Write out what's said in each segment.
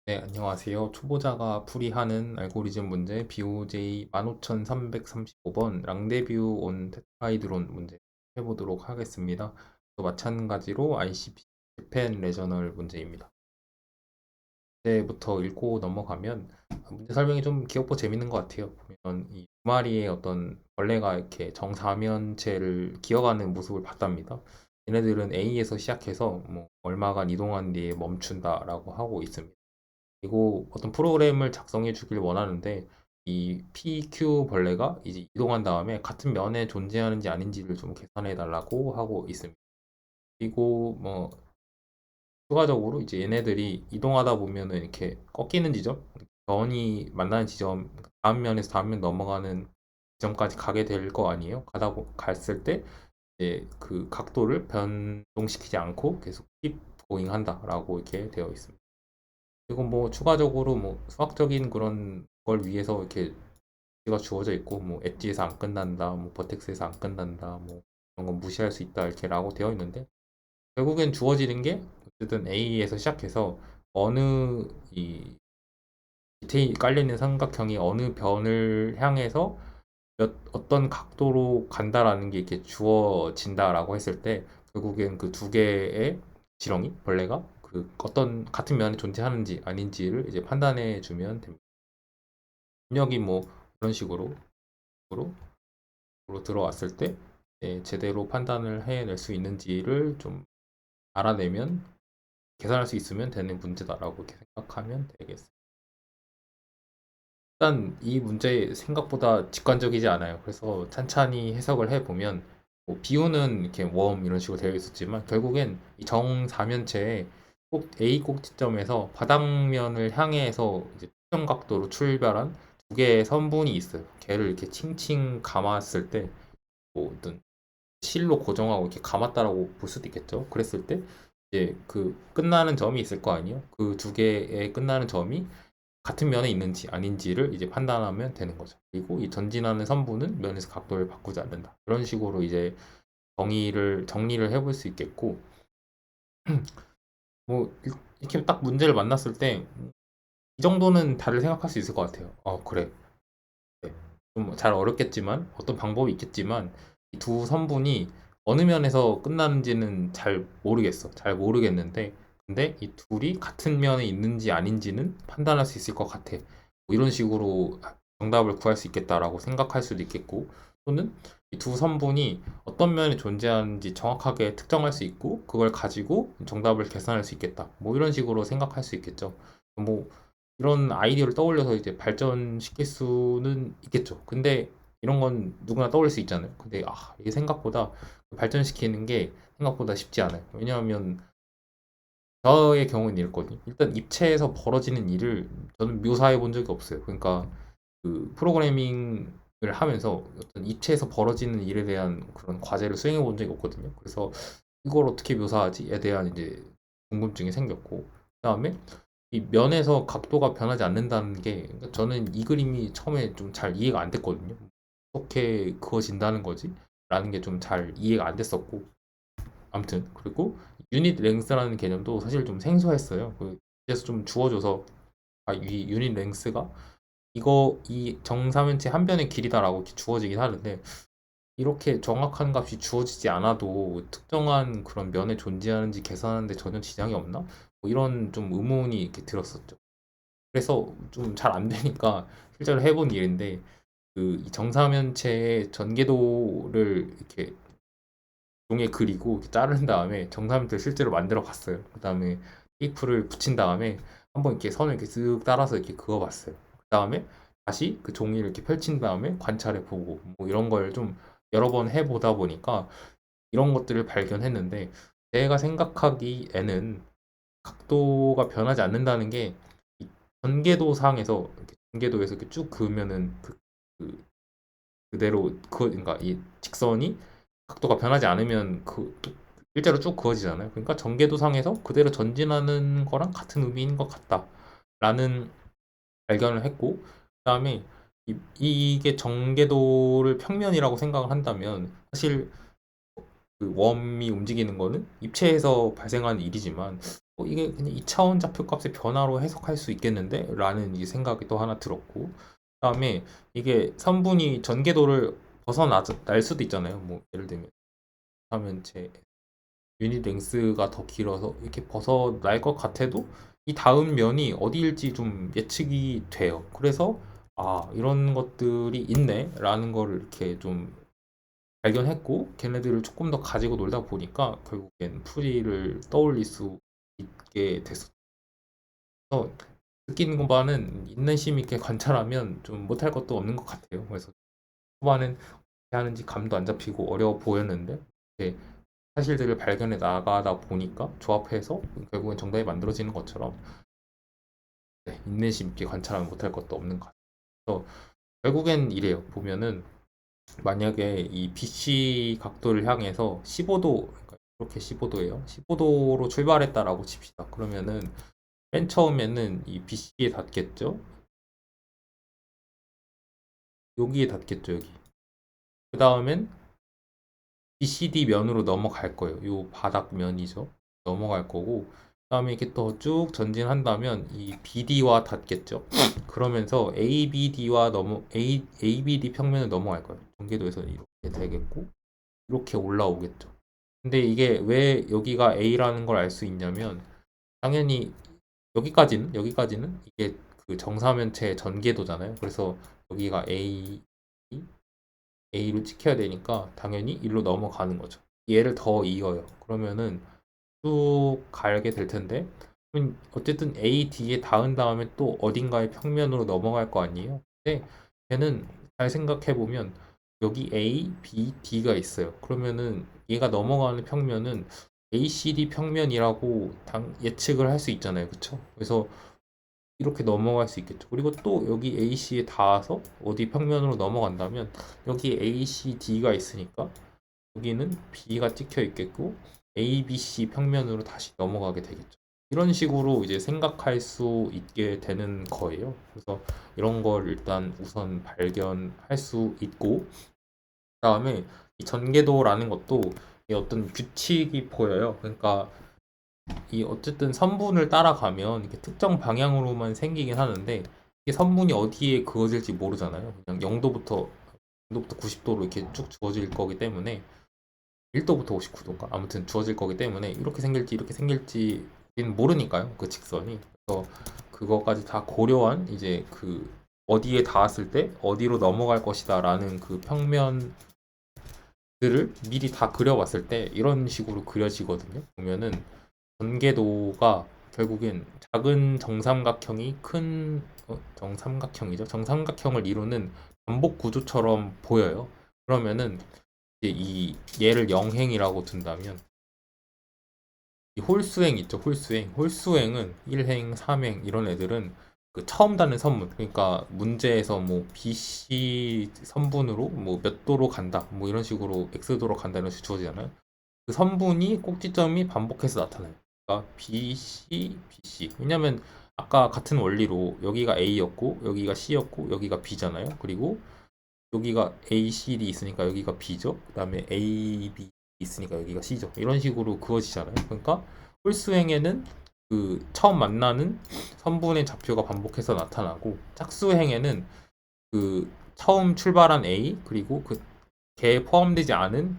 네, 안녕하세요. 초보자가 풀이하는 알고리즘 문제 BOJ 15335번 랑데뷰 온 테트라이드론 문제 해보도록 하겠습니다. 또 마찬가지로 ICP 재팬 레저널 문제입니다. 문제부터 읽고 넘어가면 문제 설명이 좀 귀엽고 재밌는 것 같아요. 보면 이 두 마리의 어떤 벌레가 이렇게 정사면체를 기어가는 모습을 봤답니다. 얘네들은 A에서 시작해서 뭐 얼마간 이동한 뒤에 멈춘다라고 하고 있습니다. 그리고 어떤 프로그램을 작성해 주길 원하는데 이 PQ 벌레가 이제 이동한 다음에 같은 면에 존재하는지 아닌지를 좀 계산해 달라고 하고 있습니다. 그리고 뭐 추가적으로 이제 얘네들이 이동하다 보면은 이렇게 꺾이는 지점, 변이 만나는 지점, 다음 면에서 다음 면 넘어가는 지점까지 가게 될 거 아니에요? 갔을 때 이제 그 각도를 변동시키지 않고 계속 keep going 한다라고 이렇게 되어 있습니다. 그리고 뭐 추가적으로 뭐 수학적인 그런 걸 위해서 이렇게 가 주어져 있고 뭐 엣지에서 안 끝난다, 뭐 버텍스에서 안 끝난다, 뭐 이런 건 무시할 수 있다 이렇게라고 되어 있는데 결국엔 주어지는 게 어쨌든 A에서 시작해서 어느 이 디테일 깔려 있는 삼각형이 어느 변을 향해서 어떤 각도로 간다라는 게 이렇게 주어진다라고 했을 때 결국엔 그 두 개의 지렁이 벌레가 그 어떤 같은 면에 존재하는지 아닌지를 이제 판단해 주면 됩니다. 입력이 뭐 그런 식으로 들어왔을 때 제대로 판단을 해낼 수 있는지를 좀 알아내면 계산할 수 있으면 되는 문제다라고 이렇게 생각하면 되겠습니다. 일단 이 문제 생각보다 직관적이지 않아요. 그래서 찬찬히 해석을 해보면 뭐 비유는 이렇게 웜 이런 식으로 되어 있었지만 결국엔 이 정사면체에 꼭 A 꼭지점에서 바닥면을 향해서 이제 특정 각도로 출발한 두 개의 선분이 있어요. 걔를 이렇게 칭칭 감았을 때 뭐 어떤 실로 고정하고 이렇게 감았다라고 볼 수도 있겠죠. 그랬을 때 이제 그 끝나는 점이 있을 거 아니에요. 그 두 개의 끝나는 점이 같은 면에 있는지 아닌지를 이제 판단하면 되는 거죠. 그리고 이 전진하는 선분은 면에서 각도를 바꾸지 않는다. 그런 식으로 이제 정리를 해볼 수 있겠고, 뭐 이렇게 딱 문제를 만났을 때 이 정도는 다들 생각할 수 있을 것 같아요. 그래. 네. 좀 잘 어렵겠지만 어떤 방법이 있겠지만 이 두 선분이 어느 면에서 끝나는지는 잘 모르겠어. 잘 모르겠는데 근데 이 둘이 같은 면에 있는지 아닌지는 판단할 수 있을 것 같아. 뭐 이런 식으로 정답을 구할 수 있겠다라고 생각할 수도 있겠고 또는 이 두 선분이 어떤 면에 존재하는지 정확하게 특정할 수 있고 그걸 가지고 정답을 계산할 수 있겠다. 뭐 이런 식으로 생각할 수 있겠죠. 뭐 이런 아이디어를 떠올려서 이제 발전시킬 수는 있겠죠. 근데 이런 건 누구나 떠올릴 수 있잖아요. 근데 이게 생각보다 발전시키는 게 생각보다 쉽지 않아요. 왜냐하면 저의 경우는 이랬거든요. 일단 입체에서 벌어지는 일을 저는 묘사해 본 적이 없어요. 그러니까 그 프로그래밍을 하면서 어떤 입체에서 벌어지는 일에 대한 그런 과제를 수행해 본 적이 없거든요. 그래서 이걸 어떻게 묘사하지에 대한 이제 궁금증이 생겼고, 그다음에 이 면에서 각도가 변하지 않는다는 게 저는 이 그림이 처음에 좀 잘 이해가 안 됐거든요. 어떻게 그어진다는 거지? 라는 게 좀 잘 이해가 안 됐었고, 아무튼 그리고 유닛 랭스라는 개념도 사실 좀 생소했어요. 그래서 좀 주어줘서 이 유닛 랭스가 이 정사면체 한 변의 길이다라고 이렇게 주어지긴 하는데 이렇게 정확한 값이 주어지지 않아도 특정한 그런 면에 존재하는지 계산하는데 전혀 지장이 없나? 뭐 이런 좀 의문이 이렇게 들었었죠. 그래서 좀 잘 안 되니까 실제로 해본 일인데 이 정사면체의 전개도를 이렇게 종이에 그리고 이렇게 자른 다음에 정사면체를 실제로 만들어 봤어요. 그 다음에 테이프를 붙인 다음에 한번 이렇게 선을 이렇게 쓱 따라서 이렇게 그어 봤어요. 그 다음에 다시 그 종이를 이렇게 펼친 다음에 관찰해 보고 뭐 이런 걸 좀 여러 번 해보다 보니까 이런 것들을 발견했는데 제가 생각하기에는 각도가 변하지 않는다는 게 전개도상에서 이렇게 전개도에서 이렇게 쭉 그으면은 그 그대로 그러니까 이 직선이 각도가 변하지 않으면 일자로 쭉 그어지잖아요. 그러니까 전개도상에서 그대로 전진하는 거랑 같은 의미인 것 같다라는 발견을 했고 그다음에 이게 전개도를 평면이라고 생각을 한다면 사실 그 웜이 움직이는 거는 입체에서 발생하는 일이지만 이게 그냥 2차원 좌표값의 변화로 해석할 수 있겠는데? 라는 이 생각이 또 하나 들었고, 그다음에 이게 선분이 전개도를 벗어날 수도 있잖아요. 뭐 예를 들면 하면 제 유닛 랭스가 더 길어서 이렇게 벗어날 것 같아도 이 다음 면이 어디일지 좀 예측이 돼요. 그래서 아, 이런 것들이 있네 라는 거를 이렇게 좀 발견했고, 걔네들을 조금 더 가지고 놀다 보니까 결국엔 풀이를 떠올릴 수 있게 됐어. 그래서 느끼는 것만은 인내심 있게 관찰하면 좀 못할 것도 없는 것 같아요. 그래서 초반엔 어떻게 하는지 감도 안 잡히고 어려워 보였는데 이렇게 사실들을 발견해 나가다 보니까 조합해서 결국엔 정답이 만들어지는 것처럼, 네, 인내심 있게 관찰하면 못할 것도 없는 것 같아요. 그래서 결국엔 이래요. 보면은 만약에 이 BC 각도를 향해서 15도, 그러니까 이렇게 15도예요. 15도로 출발했다라고 칩시다. 그러면은 맨 처음에는 이 BC에 닿겠죠. 여기에 닿겠죠, 여기. 그 다음엔 BCD 면으로 넘어갈 거예요. 요 바닥면이죠. 넘어갈 거고, 그다음에 이렇게 또 쭉 전진한다면 이 BD와 닿겠죠. 그러면서 ABD 평면을 넘어갈 거예요. 전개도에서 이렇게 되겠고, 이렇게 올라오겠죠. 근데 이게 왜 여기가 A라는 걸 알 수 있냐면, 당연히 여기까지는 이게 그 정사면체 전개도잖아요. 그래서 여기가 A로 찍혀야 되니까 당연히 일로 넘어가는 거죠. 얘를 더 이어요. 그러면은 쭉 가게 될 텐데, 어쨌든 A, D에 닿은 다음에 또 어딘가의 평면으로 넘어갈 거 아니에요. 근데 걔는 잘 생각해 보면 여기 A, B, D가 있어요. 그러면은 얘가 넘어가는 평면은 ACD 평면이라고 예측을 할 수 있잖아요. 그쵸? 그래서 이렇게 넘어갈 수 있겠죠. 그리고 또 여기 AC에 닿아서 어디 평면으로 넘어간다면 여기 ACD가 있으니까 여기는 B가 찍혀 있겠고 ABC 평면으로 다시 넘어가게 되겠죠. 이런 식으로 이제 생각할 수 있게 되는 거예요. 그래서 이런 걸 일단 우선 발견할 수 있고, 그다음에 이 전개도라는 것도 이 어떤 규칙이 보여요. 그러니까 이 어쨌든 선분을 따라가면 이렇게 특정 방향으로만 생기긴 하는데, 이게 선분이 어디에 그어질지 모르잖아요. 그냥 0도부터 90도로 이렇게 쭉 주어질 거기 때문에, 1도부터 59도인가? 아무튼 주어질 거기 때문에 이렇게 생길지 모르니까요. 그 직선이. 그래서 그거까지 다 고려한 이제 그 어디에 닿았을 때 어디로 넘어갈 것이다라는 그 평면들을 미리 다 그려봤을 때 이런 식으로 그려지거든요. 보면은 전개도가 결국엔 작은 정삼각형이 큰 정삼각형이죠. 정삼각형을 이루는 반복 구조처럼 보여요. 그러면은 이제 이 얘를 영행이라고 둔다면 이 홀수행 있죠. 홀수행은 1행, 3행 이런 애들은 그 처음 닿는 선분, 그러니까 문제에서 뭐 BC 선분으로 뭐 몇 도로 간다 뭐 이런 식으로 X도로 간다 이런 식으로 주어지잖아요. 그 선분이 꼭지점이 반복해서 나타나요. 그러니까 BC. 왜냐면 아까 같은 원리로 여기가 A였고 여기가 C였고 여기가 B잖아요. 그리고 여기가 ACD 있으니까 여기가 B죠. 그 다음에 AB 있으니까 여기가 C죠. 이런 식으로 그어지잖아요. 그러니까 홀수행에는 그 처음 만나는 선분의 좌표가 반복해서 나타나고, 짝수행에는 그 처음 출발한 A 그리고 그 걔에 포함되지 않은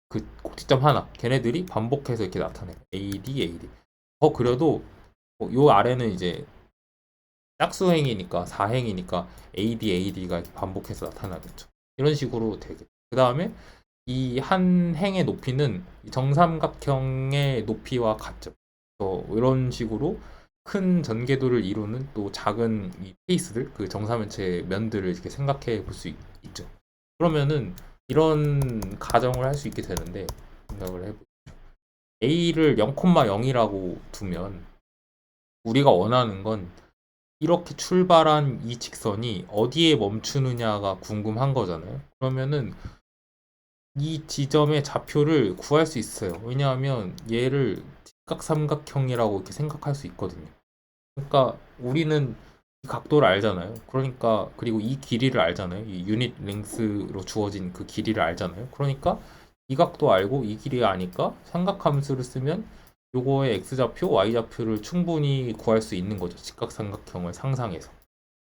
그 꼭지점 하나, 걔네들이 반복해서 이렇게 나타나요. AD. 더 그려도 요 아래는 이제 짝수행이니까 4행이니까 AD가 반복해서 나타나겠죠. 이런 식으로 되겠죠. 그 다음에 이 한 행의 높이는 정삼각형의 높이와 같죠. 이런 식으로 큰 전개도를 이루는 또 작은 이 페이스들, 그 정사면체 면들을 이렇게 생각해 볼 수 있죠. 그러면은 이런 가정을 할 수 있게 되는데, 생각을 해보죠. A를 0,0이라고 두면 우리가 원하는 건 이렇게 출발한 이 직선이 어디에 멈추느냐가 궁금한 거잖아요. 그러면은 이 지점의 좌표를 구할 수 있어요. 왜냐하면 얘를 직각삼각형이라고 이렇게 생각할 수 있거든요. 그러니까 우리는 이 각도를 알잖아요. 그러니까 그리고 이 길이를 알잖아요. 이 유닛 랭스로 주어진 그 길이를 알잖아요. 그러니까 이 각도 알고 이 길이 아니까 삼각함수를 쓰면 요거의 x좌표, y좌표를 충분히 구할 수 있는 거죠. 직각삼각형을 상상해서.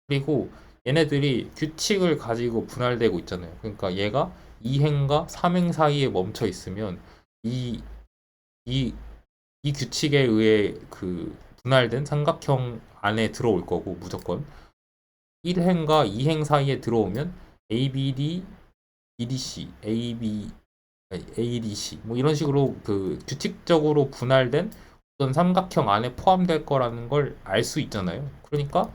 그리고 얘네들이 규칙을 가지고 분할되고 있잖아요. 그러니까 얘가 2행과 3행 사이에 멈춰 있으면 이, 이, 이 규칙에 의해 그 분할된 삼각형 안에 들어올 거고 무조건 1행과 2행 사이에 들어오면 ABD, BDC, ADC 뭐 이런 식으로 그 규칙적으로 분할된 어떤 삼각형 안에 포함될 거라는 걸 알 수 있잖아요. 그러니까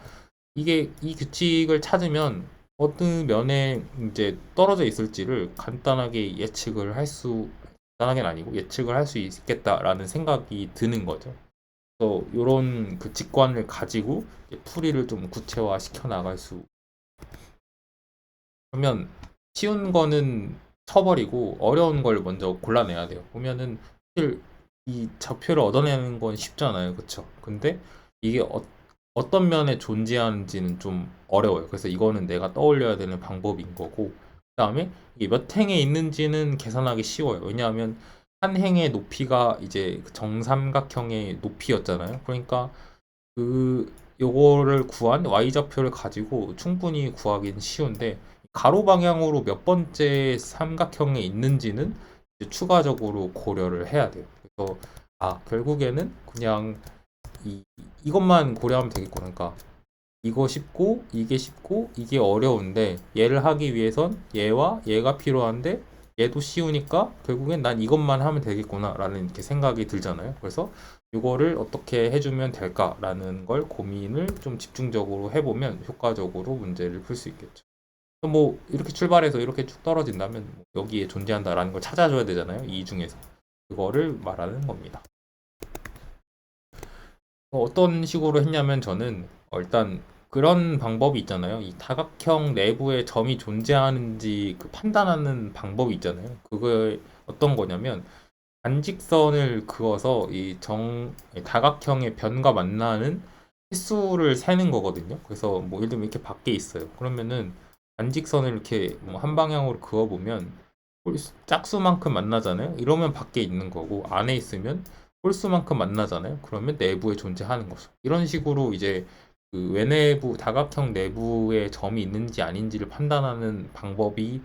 이게 이 규칙을 찾으면 어느 면에 이제 떨어져 있을지를 간단하게 예측을 간단하게는 아니고 예측을 할 수 있겠다라는 생각이 드는 거죠. 그래서 이런 그 직관을 가지고 풀이를 좀 구체화 시켜 나갈 수. 그러면 쉬운 거는 쳐버리고 어려운 걸 먼저 골라내야 돼요. 보면은 사실 이 좌표를 얻어내는 건 쉽잖아요, 그쵸? 근데 이게 어떤 면에 존재하는지는 좀 어려워요. 그래서 이거는 내가 떠올려야 되는 방법인 거고, 그다음에 이게 몇 행에 있는지는 계산하기 쉬워요. 왜냐하면 한 행의 높이가 이제 그 정삼각형의 높이였잖아요. 그러니까 그 요거를 구한 y좌표를 가지고 충분히 구하기는 쉬운데 가로 방향으로 몇 번째 삼각형에 있는지는 이제 추가적으로 고려를 해야 돼요. 그래서 결국에는 그냥 이것만 고려하면 되겠구나. 그러니까 이거 쉽고 이게 쉽고 이게 어려운데 얘를 하기 위해선 얘와 얘가 필요한데 얘도 쉬우니까 결국엔 난 이것만 하면 되겠구나 라는 이렇게 생각이 들잖아요. 그래서 이거를 어떻게 해주면 될까라는 걸 고민을 좀 집중적으로 해보면 효과적으로 문제를 풀 수 있겠죠. 뭐 이렇게 출발해서 이렇게 쭉 떨어진다면 뭐 여기에 존재한다라는 걸 찾아줘야 되잖아요. 이 중에서 그거를 말하는 겁니다. 어떤 식으로 했냐면 저는 일단 그런 방법이 있잖아요. 이 다각형 내부에 점이 존재하는지 그 판단하는 방법이 있잖아요. 그게 어떤 거냐면 반직선을 그어서 이 다각형의 변과 만나는 횟수를 세는 거거든요. 그래서 뭐 예를 들면 이렇게 밖에 있어요. 그러면은 반직선을 이렇게 뭐 한 방향으로 그어보면 짝수만큼 만나잖아요. 이러면 밖에 있는 거고 안에 있으면 홀수만큼 만나잖아요. 그러면 내부에 존재하는 거죠. 이런 식으로 이제 그 외내부 다각형 내부에 점이 있는지 아닌지를 판단하는 방법이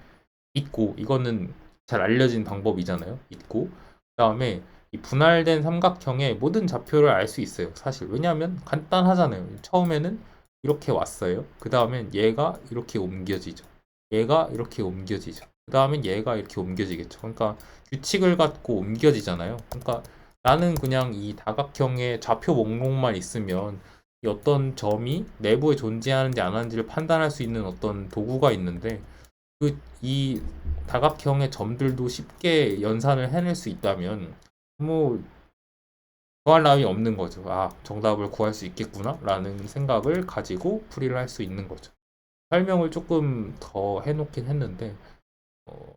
있고 이거는 잘 알려진 방법이잖아요. 있고 그다음에 이 분할된 삼각형의 모든 좌표를 알 수 있어요. 사실 왜냐하면 간단하잖아요. 처음에는 이렇게 왔어요. 그 다음엔 얘가 이렇게 옮겨지죠. 얘가 이렇게 옮겨지죠. 그 다음엔 얘가 이렇게 옮겨지겠죠. 그러니까 규칙을 갖고 옮겨지잖아요. 그러니까 나는 그냥 이 다각형의 좌표 목록만 있으면 이 어떤 점이 내부에 존재하는지 안 하는지를 판단할 수 있는 어떤 도구가 있는데 이 다각형의 점들도 쉽게 연산을 해낼 수 있다면 뭐 구할 나위 없는 거죠. 정답을 구할 수 있겠구나 라는 생각을 가지고 풀이를 할 수 있는 거죠. 설명을 조금 더 해놓긴 했는데 어,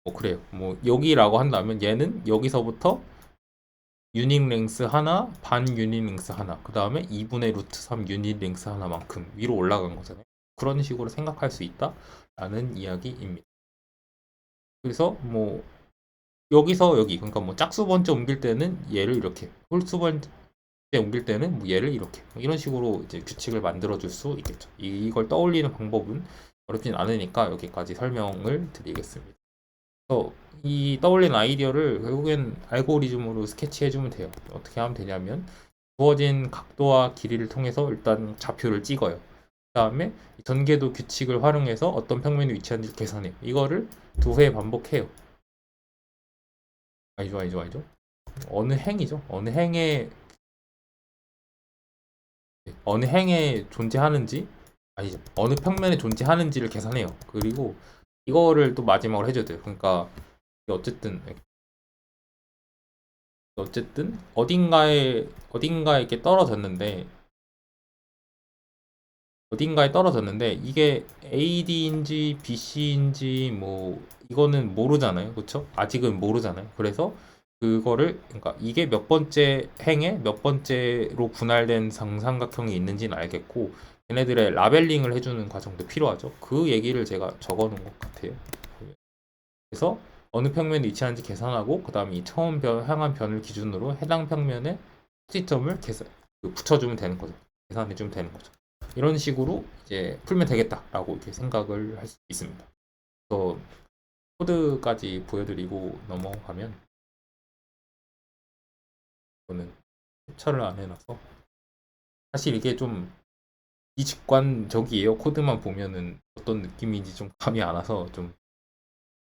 뭐 그래요. 뭐 여기라고 한다면 얘는 여기서부터 유닛 랭스 하나, 반 유닛 랭스 하나, 그 다음에 2분의 루트 3 유닛 랭스 하나만큼 위로 올라간 거잖아요. 그런 식으로 생각할 수 있다라는 이야기입니다. 그래서 뭐 여기서 여기 그러니까 뭐 짝수 번째 옮길 때는 얘를 이렇게 홀수 번째 옮길 때는 뭐 얘를 이렇게 이런 식으로 이제 규칙을 만들어 줄 수 있겠죠. 이걸 떠올리는 방법은 어렵진 않으니까 여기까지 설명을 드리겠습니다. 그래서 이 떠올린 아이디어를 결국엔 알고리즘으로 스케치해 주면 돼요. 어떻게 하면 되냐면 주어진 각도와 길이를 통해서 일단 좌표를 찍어요. 그 다음에 전개도 규칙을 활용해서 어떤 평면이 위치하는지 계산해요. 이거를 두 회 반복해요. 아니죠. 어느 행이죠. 어느 행에 존재하는지 아니죠. 어느 평면에 존재하는지를 계산해요. 그리고 이거를 또 마지막으로 해줘야 돼요. 그러니까 어쨌든 어딘가에 이렇게 떨어졌는데 이게 AD인지 BC인지 뭐 이거는 모르잖아요. 그렇죠? 아직은 모르잖아요. 그래서 그러니까 이게 몇 번째 행에 몇 번째로 분할된 정삼각형이 있는지는 알겠고 얘네들의 라벨링을 해주는 과정도 필요하죠. 그 얘기를 제가 적어 놓은 것 같아요. 그래서 어느 평면에 위치하는지 계산하고 그 다음에 이 처음 향한 변을 기준으로 해당 평면에 꼭지점을 붙여주면 되는 거죠. 계산해주면 되는 거죠. 이런 식으로 이제 풀면 되겠다라고 이렇게 생각을 할 수 있습니다. 그래서 코드까지 보여드리고 넘어가면 저는 캡처를 안 해놔서 사실 이게 좀 비직관적이에요. 코드만 보면은 어떤 느낌인지 좀 감이 안 와서 좀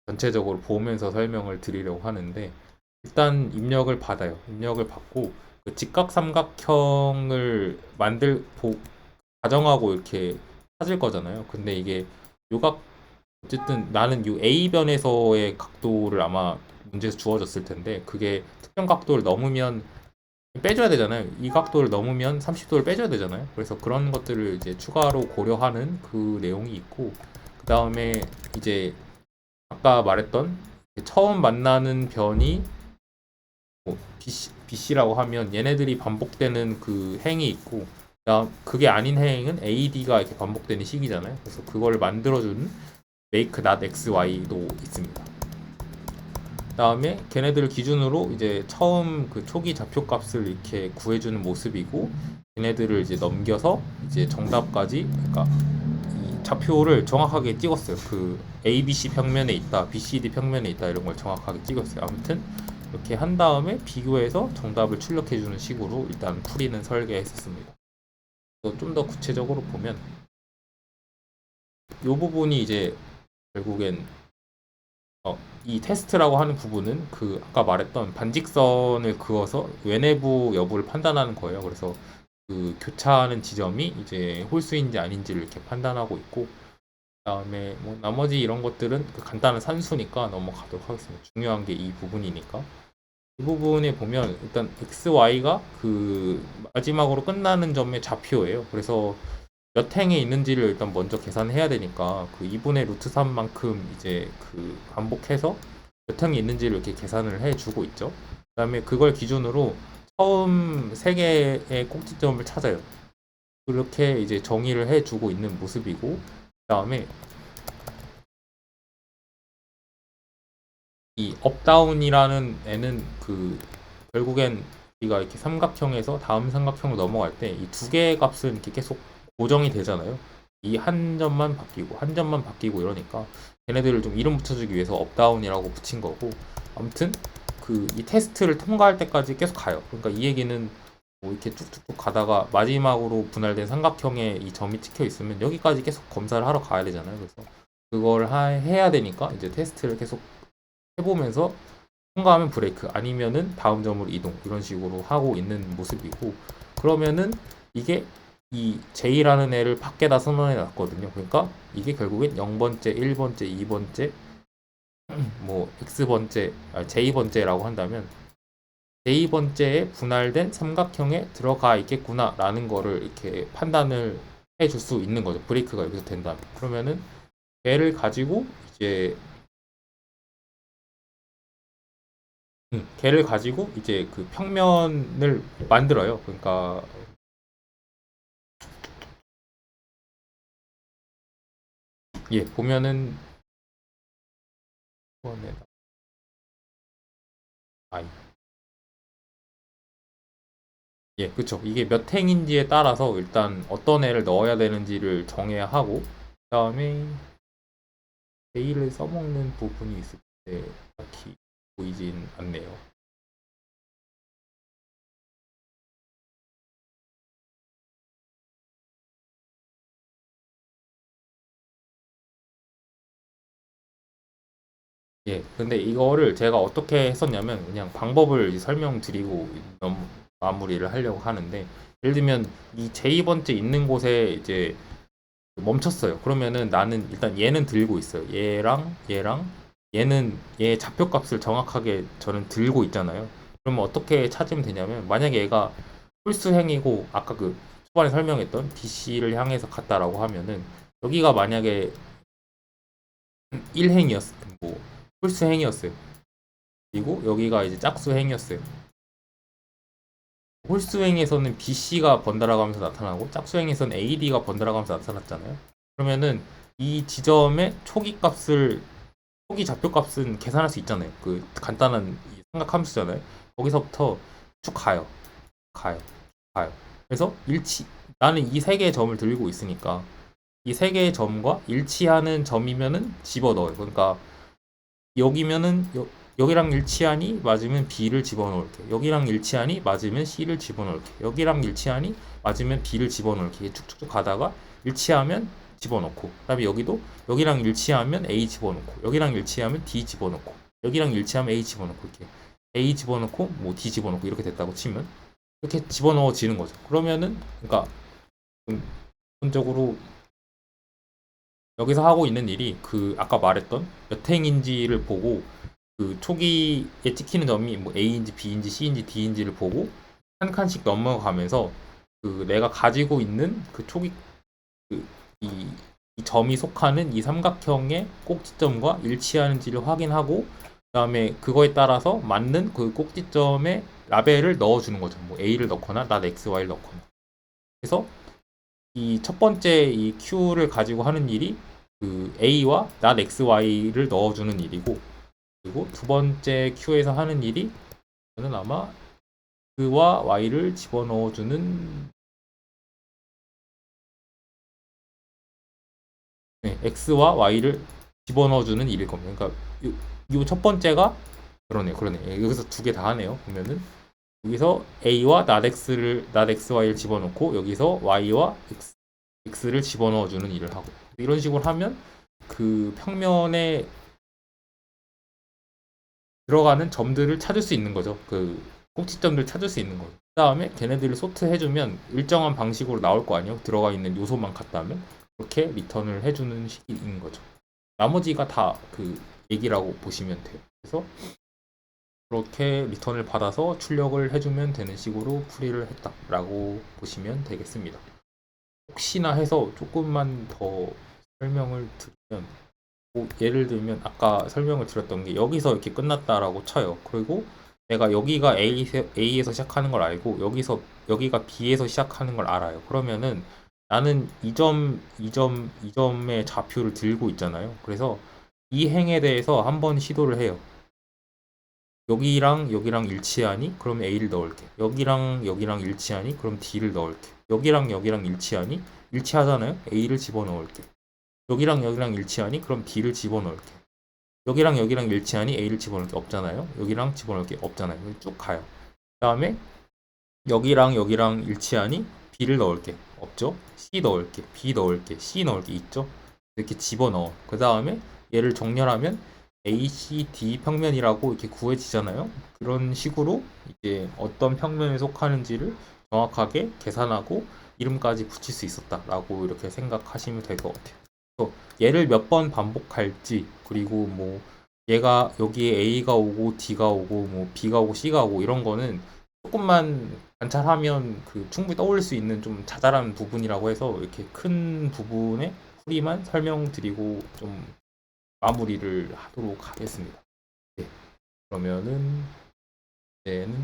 전체적으로 보면서 설명을 드리려고 하는데 일단 입력을 받아요. 입력을 받고 그 직각삼각형을 가정하고 이렇게 찾을 거잖아요. 근데 이게 요각 어쨌든 나는 요 A변에서의 각도를 아마 문제에서 주어졌을 텐데 그게 특정 각도를 넘으면 빼줘야 되잖아요. 이 각도를 넘으면 30도를 빼줘야 되잖아요. 그래서 그런 것들을 이제 추가로 고려하는 그 내용이 있고 그 다음에 이제 아까 말했던 처음 만나는 변이 뭐 BC라고 하면 얘네들이 반복되는 그 행이 있고 그게 아닌 행은 AD가 이렇게 반복되는 식이잖아요. 그래서 그걸 만들어주는 make not xy도 있습니다. 다음에 걔네들을 기준으로 이제 처음 그 초기 좌표 값을 이렇게 구해주는 모습이고 걔네들을 이제 넘겨서 이제 정답까지 그러니까 이 좌표를 정확하게 찍었어요. 그 ABC 평면에 있다, BCD 평면에 있다 이런 걸 정확하게 찍었어요. 아무튼 이렇게 한 다음에 비교해서 정답을 출력해주는 식으로 일단 풀이는 설계했었습니다. 좀 더 구체적으로 보면 이 부분이 이제 결국엔 이 테스트라고 하는 부분은 그 아까 말했던 반직선을 그어서 외내부 여부를 판단하는 거예요. 그래서 그 교차하는 지점이 이제 홀수인지 아닌지를 이렇게 판단하고 있고 그다음에 뭐 나머지 이런 것들은 그 간단한 산수니까 넘어가도록 하겠습니다. 중요한 게 이 부분이니까. 이 부분에 보면 일단 XY가 그 마지막으로 끝나는 점의 좌표예요. 그래서 몇 행에 있는지를 일단 먼저 계산해야 되니까 그 2분의 루트 3만큼 이제 그 반복해서 몇 행이 있는지를 이렇게 계산을 해주고 있죠. 그 다음에 그걸 기준으로 처음 3개의 꼭지점을 찾아요. 그렇게 이제 정의를 해주고 있는 모습이고 그 다음에 이 업다운이라는 애는 그 결국엔 우리가 이렇게 삼각형에서 다음 삼각형으로 넘어갈 때 이 두 개의 값은 이렇게 계속 고정이 되잖아요. 이 한 점만 바뀌고 한 점만 바뀌고 이러니까 걔네들을 좀 이름 붙여주기 위해서 업다운이라고 붙인 거고 아무튼 그 이 테스트를 통과할 때까지 계속 가요. 그러니까 이 얘기는 뭐 이렇게 쭉쭉쭉 가다가 마지막으로 분할된 삼각형에 이 점이 찍혀 있으면 여기까지 계속 검사를 하러 가야 되잖아요. 그래서 그걸 해야 되니까 이제 테스트를 계속 해보면서 통과하면 브레이크 아니면은 다음 점으로 이동 이런 식으로 하고 있는 모습이고 그러면은 이게 이 J라는 애를 밖에다 선언해 놨거든요. 그러니까 이게 결국엔 0번째, 1번째, 2번째 뭐 X번째, J번째라고 한다면 J번째에 분할된 삼각형에 들어가 있겠구나 라는 거를 이렇게 판단을 해줄 수 있는 거죠. 브레이크가 여기서 된다면 그러면은 걔를 가지고 이제 걔를 가지고 이제 그 평면을 만들어요. 그러니까 예 보면은 이번에다 아이 예 그쵸 이게 몇 행인지에 따라서 일단 어떤 애를 넣어야 되는지를 정해야 하고 그 다음에 A를 써먹는 부분이 있을 때 딱히 보이진 않네요. 예, 근데 이거를 제가 어떻게 했었냐면 그냥 방법을 설명드리고 마무리를 하려고 하는데 예를 들면 이 J번째 있는 곳에 이제 멈췄어요. 그러면은 나는 일단 얘는 들고 있어요. 얘랑 얘는 얘 좌표값을 정확하게 저는 들고 있잖아요. 그러면 어떻게 찾으면 되냐면 만약에 얘가 홀수행이고 아까 그 초반에 설명했던 BC를 향해서 갔다라고 하면은 여기가 만약에 1행이었어. 뭐 홀수행이었어요. 그리고 여기가 이제 짝수행이었어요. 홀수행에서는 BC가 번갈아 가면서 나타나고 짝수행에서는 AD가 번갈아 가면서 나타났잖아요. 그러면은 이 지점의 초기 값을 초기 좌표값은 계산할 수 있잖아요. 그 간단한 이 삼각함수잖아요. 거기서부터 쭉 가요. 그래서 나는 이 세 개의 점을 들고 있으니까 이 세 개의 점과 일치하는 점이면은 집어넣어요. 그러니까 여기면은 여기랑 일치하니 맞으면 B를 집어넣을게. 여기랑 일치하니 맞으면 C를 집어넣을게. 여기랑 일치하니 맞으면 B를 집어넣을게. 쭉쭉쭉 가다가 일치하면 집어넣고, 그다음에 여기도 여기랑 일치하면 A 집어넣고, 여기랑 일치하면 D 집어넣고, 여기랑 일치하면 A 집어넣고, 이렇게 A 집어넣고 뭐 D 집어넣고 이렇게 됐다고 치면 이렇게 집어넣어지는 거죠. 그러면은 그러니까 기본적으로 여기서 하고 있는 일이 그 아까 말했던 몇 행인지를 보고 그 초기에 찍히는 점이 뭐 A인지 B인지 C인지 D인지를 보고 한 칸씩 넘어가면서 그 내가 가지고 있는 그 초기 그 이 점이 속하는 이 삼각형의 꼭지점과 일치하는지를 확인하고 그다음에 그거에 따라서 맞는 그 꼭지점에 라벨을 넣어주는 거죠. 뭐 A를 넣거나 not XY를 넣거나. 그래서 이 첫 번째 이 Q를 가지고 하는 일이 그 A와 not XY를 넣어주는 일이고, 그리고 두 번째 Q에서 하는 일이 저는 아마 X와 Y를 집어넣어주는, 네, X와 Y를 집어넣어주는 일일 겁니다. 그러니까 이 첫 번째가 그러네. 여기서 두 개 다 하네요. 보면은 여기서 A와 not XY를 집어넣고 여기서 Y와 X를 집어넣어주는 일을 하고, 이런 식으로 하면 그 평면에 들어가는 점들을 찾을 수 있는 거죠. 그 꼭지점들을 찾을 수 있는 거죠. 그 다음에 걔네들을 소트해주면 일정한 방식으로 나올 거 아니에요. 들어가 있는 요소만 같다면 그렇게 리턴을 해주는 식인 거죠. 나머지가 다 그 얘기라고 보시면 돼요. 그래서 그렇게 리턴을 받아서 출력을 해주면 되는 식으로 풀이를 했다라고 보시면 되겠습니다. 혹시나 해서 조금만 더 설명을 드리면, 뭐 예를 들면 아까 설명을 드렸던 게 여기서 이렇게 끝났다라고 쳐요. 그리고 내가 여기가 A에서 시작하는 걸 알고 여기가 B에서 시작하는 걸 알아요. 그러면은 나는 이 점의 좌표를 들고 있잖아요. 그래서 이 행에 대해서 한번 시도를 해요. 여기랑 일치하니? 그럼 A를 넣을게. 여기랑 일치하니? 그럼 D를 넣을게. 여기랑 일치하니? 일치하잖아요? A를 집어넣을게. 여기랑 일치하니? 그럼 D를 집어넣을게. 여기랑 일치하니? A를 집어넣을 게 없잖아요? 여기랑 집어넣을 게 없잖아요. 쭉 가요. 그 다음에 여기랑 일치하니? B를 넣을게. 없죠? C 넣을게. B 넣을게. C 넣을게. 있죠? 이렇게 집어넣어. 그 다음에 얘를 정렬하면 ACD 평면이라고 이렇게 구해지잖아요. 그런 식으로 이제 어떤 평면에 속하는지를 정확하게 계산하고 이름까지 붙일 수 있었다라고 이렇게 생각하시면 될 것 같아요. 그래서 얘를 몇 번 반복할지, 그리고 뭐 얘가 여기에 A가 오고 D가 오고 뭐 B가 오고 C가 오고 이런 거는 조금만 관찰하면 그 충분히 떠올릴 수 있는 좀 자잘한 부분이라고 해서 이렇게 큰 부분의 풀이만 설명드리고 좀 마무리를 하도록 하겠습니다. 네, 그러면은 이제는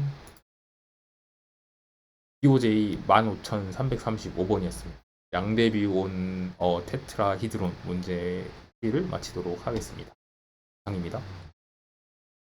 BOJ 15335번이었습니다. 양대비온 테트라히드론 문제를 마치도록 하겠습니다. 이상입니다.